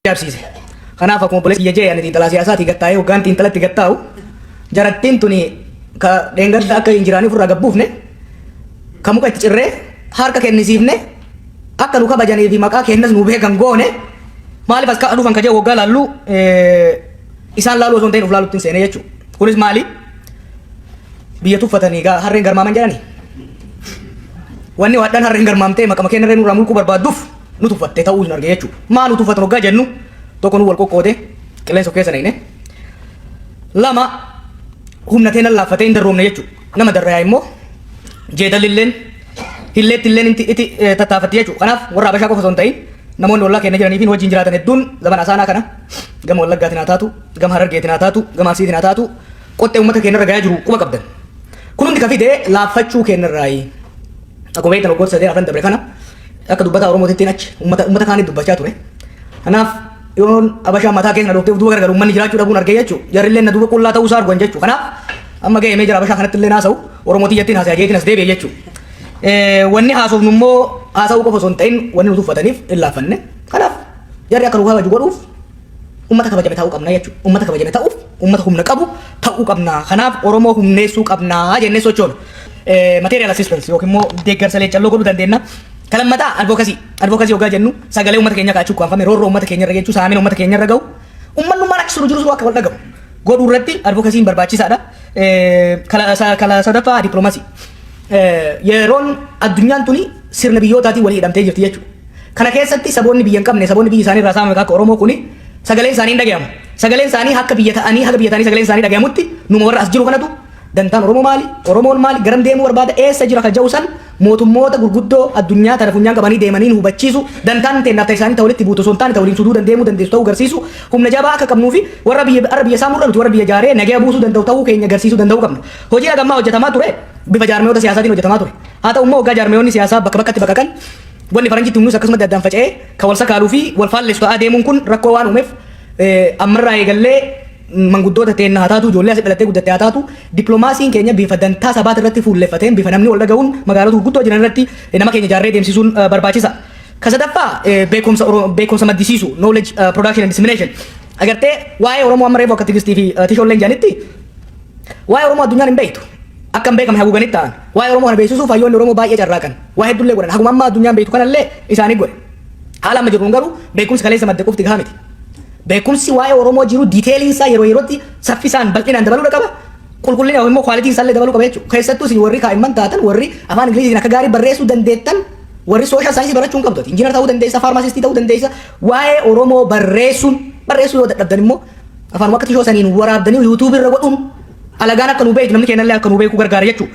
agarsiise. Kanaaf akkuma obboleessi biyya jee ani xiinxalaa siyaasaati gattaa'ee hoggaan xiinxalatti gattaa'u jarattiin tuni ka dheengadda akka hin jiraanii ofirraa gabbuufne ka muka itti cirree harka kennisiifne akka nu kabajanii fi maqaa kennas nu beekan goone maaliif as dhufan ka jee waggaa laallu isaan laaluu osoo hin ta'in of laalutti hin seene jechuudha. Kunis maali? Biyya tuffatanii harreen garmaaman jedhanii. Wanni waadhaan harreen garmaamtee maqama keenya irree nurraa mulquu barbaadduuf nu tuffattee ta'uu hin arge jechuudha. Maal nu tuffatan hoggaa jennu tokko nu wal qoqqoodee qilleensa of keessa naqne. Lama humnatee nan laaffatee hin darroomne jechuudha. Nama darrayaa immoo jeedalilleen hilleettilleen itti tattaafatti jechuudha. Kanaaf warra Habashaa qofa osoo hin ta'in namoonni ollaa keenya jiranii fi wajjin jiraatan hedduun zaman asaanaa kana gama Wallaggaatiin haa taatu, gama Harargeetiin haa taatu, gama Arsiitiin haa taatu qottee uummata keenya irra gahaa jiru quba qabdan. Kun hundi ka fidee laaffachuu keenya irraayi. Akkuma beektan waggoota sadeen afran dabre kana akka dubbataa Oromootiin achi uummata kaaniif dubbachaa ture. Kanaaf yoon Habashaa mataa keessa dhoftee duuba gargar uummanni jiraachuu dhabuun argee jechuudha. Jarrillee na duuba qullaa ta'uu isaa arguan jechuudha. Kanaaf amma ga'ee jira Habashaa kanatti illee haasa'u Oromootiin jettiin haasa'aa jeetiin as deebi'e jechuudha. Wanni haasofnu immoo haasa'uu qofa osoo hin ta'in wanni nuti uffataniif hin laaffanne. Kanaaf jarri akka nu kabaju godhuuf uummata kabajame ta'uu qabna jechuudha. Uummata kabajame ta'uuf uummata humna qabu ta'uu qabna. Kanaaf Oromoo humneessuu qabna jennee sochoonu. Material assistance yookiin immoo deeggarsa leechalloo godhuu dandeenya. Kalammataa advocacy hoggaa jennu sagalee uummata keenya kaachuu kaanfame roorroo uummata keenya irra jechuu saamina uummata keenya irra ga'u uummanummaan achi jiru jiru akka wal dhagahu godhuu irratti advocacy'n barbaachisaadha. Kala sadaffaa dippiloomaasii. Yeroon addunyaan tuni sirna biyyootaatiin walii hidhamtee jirti jechuudha. Kana keessatti saboonni biyya hin qabne saboonni biyya isaanii irraa saamame akka Oromoo kuni sagaleen isaanii hin dhagayamu. Sagaleen isaanii akka biyya ta'anii sagaleen isaanii dhagayamutti numa warra as jiru kanatu dantaan Oromoo maali? Oromoon maali? Garam deemuu barbaada? Eessa jira ka ja'u san mootummoota gurguddoo addunyaa tana funyaan qabanii deemanii nu hubachiisu dantaan teennaaf isaanii ta'u walitti buutu osoo hin taane ta'u waliin suduu dandeemuu dandeessu ta'uu agarsiisu humna jabaa akka qabnuu fi warra biyya saamurra nuti warra biyya jaaree nagaya buusuu danda'u ta'uu keenya agarsiisuu danda'uu qabna. Hojii dhagammaa hojjetamaa ture bifa jaarmeewota siyaasaatiin hojjetamaa ture. Haa ta'u immoo hoggaa jaarmeewonni siyaasaa bakka bakkatti baqaqan wanni faranjiitti humnus akkasuma daddaan faca'ee ka wal sakaaluu fi wal faalleessu ta'aa deemuun kun rakkoo waan uumeef ammarraa eegallee manguddoota teenna haa taatu ijoollee asii dhalattee guddattee haa taatu dippiloomaasiin keenya bifa dantaa sabaat irratti fuulleeffateen bifa namni wal dhaga'uun magaalota gurguddoo jiran irratti nama keenya jaarree deemsisuun barbaachisa. Ka sadaffaa beekumsa maddisiisu knowledge production and dissemination. Agartee waa'ee Oromoo amma reefu akka tigistii fi tishoolleen jaanitti waa'ee Oromoo addunyaan hin beektu. Akka hin beekamne haguuganitti ta'an waa'ee Oromoo kana beeksisuuf hayyoonni Oromoo baay'ee carraaqan waa hedduullee godhan haguma amma addunyaan beektu kanallee isaanii godhe. Haala amma jiruun garuu beekumsi kaleessa madda qofti gahaa miti. Beekumsi waa'ee Oromoo jiru diiteeliin isaa yeroo yerootti saffisaan bal'inaan dabaluu qaba. Qulqullina immoo kwaalitiin isaallee dabaluu qaba jechuudha. Keessattuu isin warri kaa'imman taatan warri afaan Ingiliziin akka gaarii barreessuu dandeettan warri sooshaal saayinsii barachuu hin qabdu. Injiinar ta'uu dandeessa, faarmaasistii ta'uu dandeessa. Waa'ee Oromoo barreessuu yoo dadhabdan immoo afaan akka tishoo saniin waraabdanii yuutuubii irra godhuun alagaan akka nu beeku namni keenyallee akka nu beeku gargaara jechuudha.